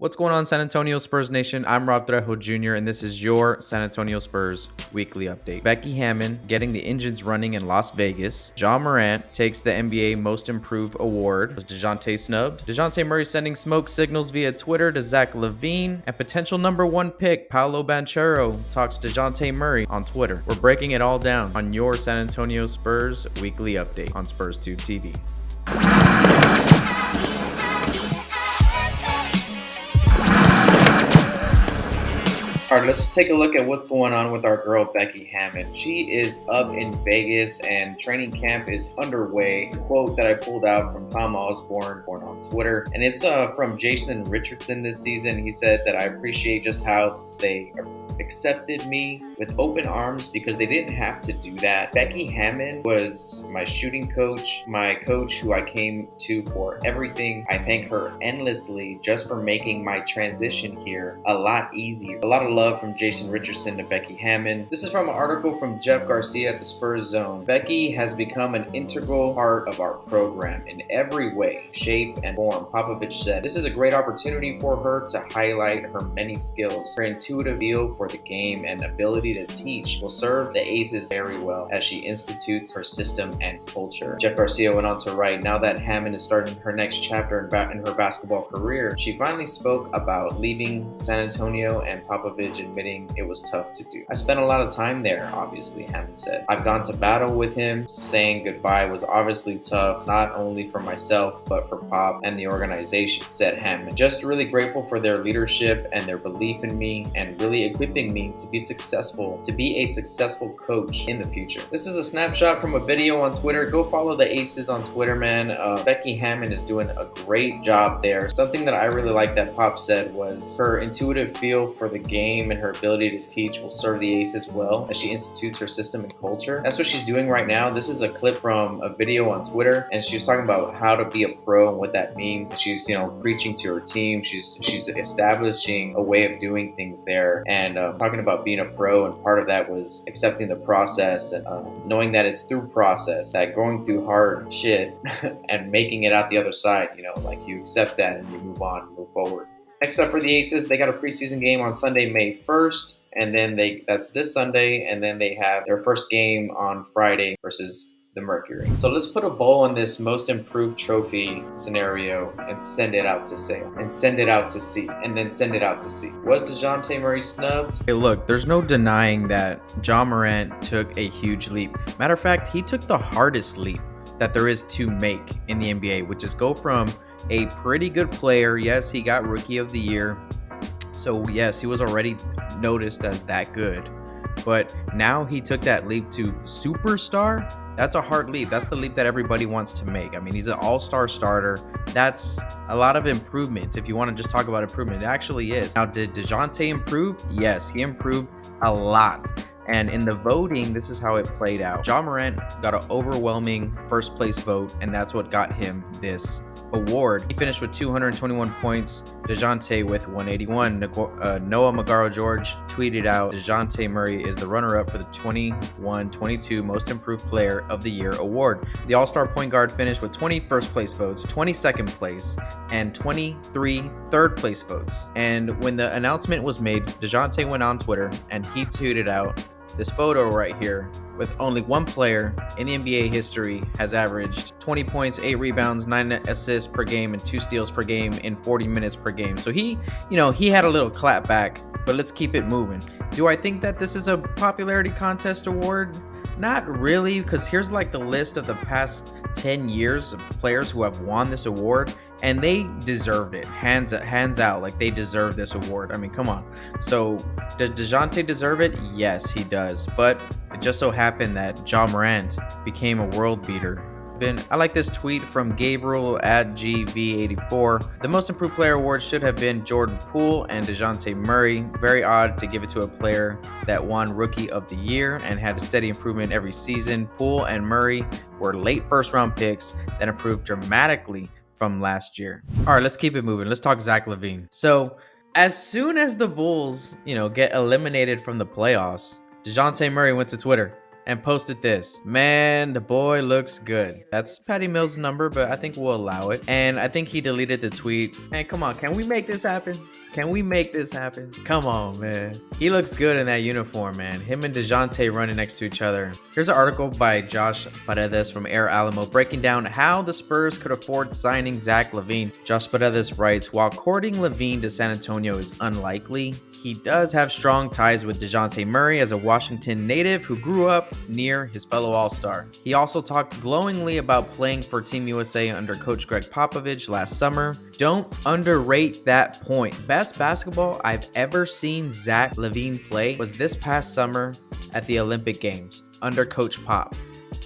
What's going on, San Antonio Spurs Nation? I'm Rob Trejo Jr., and this is your San Antonio Spurs weekly update. Becky Hammon getting the engines running in Las Vegas. Ja Morant takes the NBA Most Improved Award. Was Dejounte snubbed? Dejounte Murray sending smoke signals via Twitter to Lavine. And potential #1 pick Paolo Banchero talks Dejounte Murray on Twitter. We're breaking it all down on your San Antonio Spurs weekly update on SpursTubeTv. All right, let's take a look at what's going on with our girl Becky Hammon. She is up in Vegas and training camp is underway. The quote that I pulled out from Tom Osborne on Twitter, and it's from Jason Richardson this season. He said that I appreciate just how they accepted me with open arms because they didn't have to do that. Becky Hammon was my shooting coach, my coach who I came to for everything. I thank her endlessly just for making my transition here a lot easier. A lot of love from Jason Richardson to Becky Hammon. This is from an article from Jeff Garcia at the Spurs Zone. Becky has become an integral part of our program in every way, shape, and form. Popovich said, "This is a great opportunity for her to highlight her many skills. Her intuitive feel for the game and ability to teach will serve the Aces very well as she institutes her system and culture." Jeff Garcia went on to write, now that Hammon is starting her next chapter in her basketball career, she finally spoke about leaving San Antonio and Popovich admitting it was tough to do. "I spent a lot of time there, obviously," Hammon said. "I've gone to battle with him. Saying goodbye was obviously tough, not only for myself, but for Pop and the organization," said Hammon. "Just really grateful for their leadership and their belief in me and really equipping me to be a successful coach in the future." This is a snapshot from a video on Twitter. Go follow the Aces on Twitter, man. Becky Hammon is doing a great job there. Something that I really like that Pop said was her intuitive feel for the game and her ability to teach will serve the Aces well as she institutes her system and culture. That's what she's doing right now. This is a clip from a video on Twitter, and she was talking about how to be a pro and what that means. She's, preaching to her team. She's establishing a way of doing things there, and talking about being a pro, and part of that was accepting the process and knowing that it's through process, that going through hard shit and making it out the other side, like you accept that and you move on, move forward. Next up for the Aces, they got a preseason game on Sunday, May 1st, and then that's this Sunday, and then they have their first game on Friday versus the Mercury. So let's put a bow on this Most Improved Trophy scenario and send it out to sale, and send it out to sea, and then send it out to sea. Was Dejounte Murray snubbed? Hey, look, there's no denying that Ja Morant took a huge leap. Matter of fact, he took the hardest leap that there is to make in the NBA, which is go from a pretty good player. Yes, he got Rookie of the Year. So yes, he was already noticed as that good. But now he took that leap to superstar. That's a hard leap. That's the leap that everybody wants to make. I mean, he's an all-star starter. That's a lot of improvement. If you want to just talk about improvement, it actually is. Now, did Dejounte improve? Yes, he improved a lot. And in the voting, this is how it played out. Ja Morant got an overwhelming first place vote, and that's what got him this award. He finished with 221 points, Dejounte with 181. Noah Magaro-George tweeted out, Dejounte Murray is the runner-up for the 21-22 Most Improved Player of the Year award. The All-Star point guard finished with 20 first place votes, 20 second place, and 23 third place votes. And when the announcement was made, Dejounte went on Twitter and he tweeted out this photo right here with only one player in the NBA history has averaged 20 points, 8 rebounds, 9 assists per game, and 2 steals per game in 40 minutes per game. So he had a little clap back, but let's keep it moving. Do I think that this is a popularity contest award? Not really, because here's like the list of the past 10 years of players who have won this award, and they deserved it. Hands out, like they deserve this award. I mean, come on. So does Dejounte deserve it? Yes, he does. But it just so happened that Ja Morant became a world beater. I like this tweet from Gabriel at GV84. The Most Improved Player award should have been Jordan Poole and Dejounte Murray. Very odd to give it to a player that won Rookie of the Year and had a steady improvement every season. Poole and Murray were late first-round picks that improved dramatically from last year. All right, let's keep it moving. Let's talk Zach LaVine. So as soon as the Bulls, get eliminated from the playoffs, Dejounte Murray went to Twitter and posted this. Man, the boy looks good. That's Patty Mills' number, but I think we'll allow it. And I think he deleted the tweet. Man, come on, can we make this happen? Can we make this happen? Come on, man. He looks good in that uniform, man. Him and Dejounte running next to each other. Here's an article by Josh Paredes from Air Alamo breaking down how the Spurs could afford signing Zach Lavine. Josh Paredes writes, while courting Lavine to San Antonio is unlikely, he does have strong ties with Dejounte Murray as a Washington native who grew up near his fellow All-Star. He also talked glowingly about playing for Team USA under Coach Greg Popovich last summer. Don't underrate that point. Best basketball I've ever seen Zach Lavine play was this past summer at the Olympic Games under Coach Pop.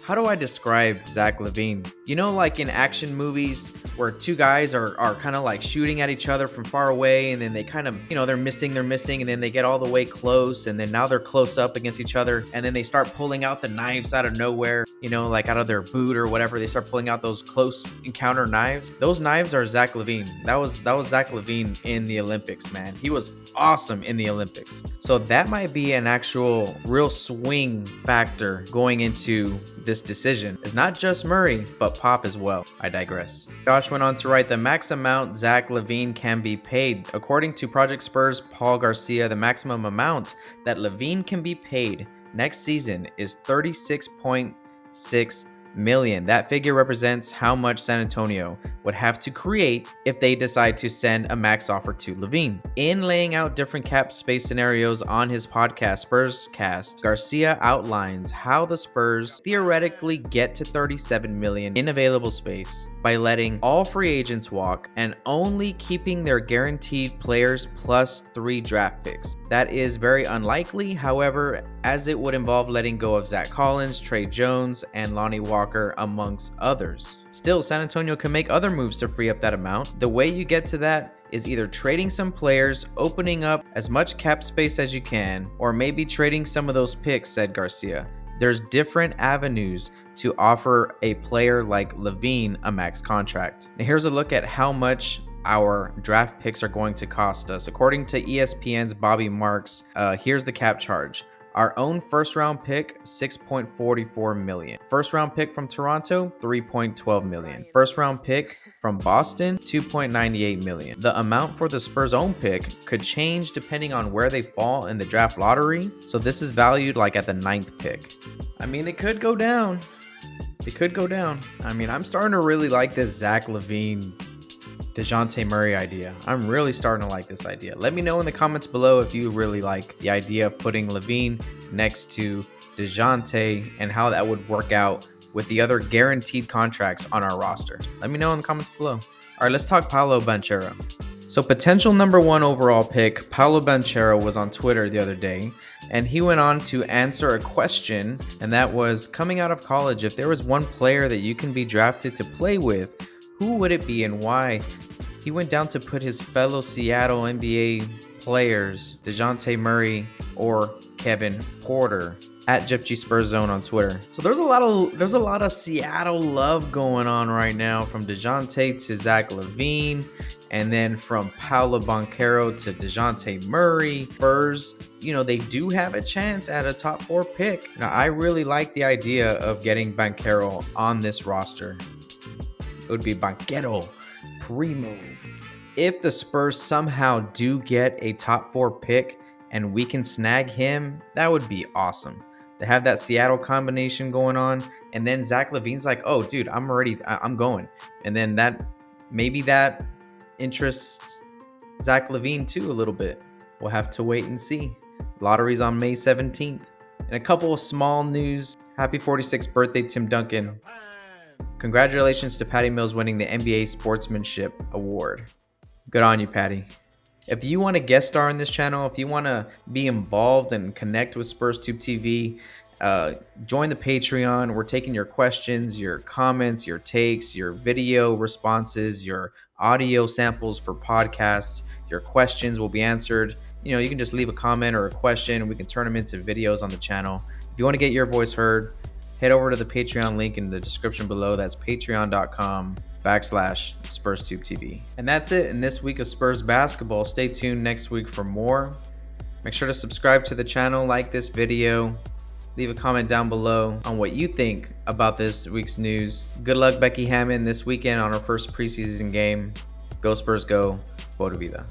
How do I describe Zach Lavine? You know, like in action movies where two guys are kind of like shooting at each other from far away, and then they kind of, you know, they're missing, and then they get all the way close, and then now they're close up against each other, and then they start pulling out the knives out of nowhere, you know, like out of their boot or whatever. They start pulling out those close encounter knives. Those knives are Zach Lavine. That was Zach Lavine in the Olympics, man. He was awesome in the Olympics. So that might be an actual real swing factor going into this decision. It's not just Murray, but Pop as well. I digress. Josh went on to write the max amount Zach Lavine can be paid. According to Project Spurs Paul Garcia, the maximum amount that Lavine can be paid next season is $36.6 million. That figure represents how much San Antonio would have to create if they decide to send a max offer to Lavine. In laying out different cap space scenarios on his podcast, SpursCast, Garcia outlines how the Spurs theoretically get to $37 million in available space by letting all free agents walk and only keeping their guaranteed players plus 3 draft picks. That is very unlikely, however, as it would involve letting go of Zach Collins, Trey Jones, and Lonnie Walker, amongst others. Still, San Antonio can make other moves to free up that amount. The way you get to that is either trading some players, opening up as much cap space as you can, or maybe trading some of those picks, said Garcia. There's different avenues to offer a player like Lavine a max contract. Now here's a look at how much our draft picks are going to cost us. According to ESPN's Bobby Marks, here's the cap charge. Our own first round pick, $6.44 million. First round pick from Toronto, $3.12 million. First round pick from Boston, $2.98 million. The amount for the Spurs' own pick could change depending on where they fall in the draft lottery. So this is valued like at the 9th pick. I mean, it could go down. It could go down. I mean, I'm starting to really like this Zach Lavine Dejounte Murray idea. I'm really starting to like this idea. Let me know in the comments below if you really like the idea of putting Lavine next to Dejounte and how that would work out with the other guaranteed contracts on our roster. Let me know in the comments below. All right, let's talk Paolo Banchero. So potential number 1 overall pick, Paolo Banchero, was on Twitter the other day, and he went on to answer a question, and that was, coming out of college, if there was one player that you can be drafted to play with, who would it be and why? He went down to put his fellow Seattle NBA players, Dejounte Murray or Kevin Porter, at Jeff G Spurs Zone on Twitter. So there's a lot of Seattle love going on right now, from Dejounte to Zach Lavine, and then from Paolo Banchero to Dejounte Murray. Spurs, you know, they do have a chance at a top 4 pick. Now, I really like the idea of getting Banchero on this roster. It would be Banchero Primo. If the Spurs somehow do get a top 4 pick and we can snag him, that would be awesome. To have that Seattle combination going on, and then Zach Lavine's like, oh dude, I'm going. And then that interests Zach Lavine too a little bit. We'll have to wait and see. Lottery's on May 17th. And a couple of small news. Happy 46th birthday, Tim Duncan. Congratulations to Patty Mills winning the NBA Sportsmanship Award. Good on you, Patty. If you want to guest star in this channel, if you want to be involved and connect with SpursTubeTv, join the Patreon. We're taking your questions, your comments, your takes, your video responses, your audio samples for podcasts. Your questions will be answered. You know, you can just leave a comment or a question and we can turn them into videos on the channel. If you want to get your voice heard, head over to the Patreon link in the description below. That's patreon.com/SpursTubeTV. And that's it in this week of Spurs basketball. Stay tuned next week for more. Make sure to subscribe to the channel, like this video, Leave a comment down below on what you think about this week's news. Good luck, Becky Hammon, this weekend on her first preseason game. Go Spurs, go. Boa Vida.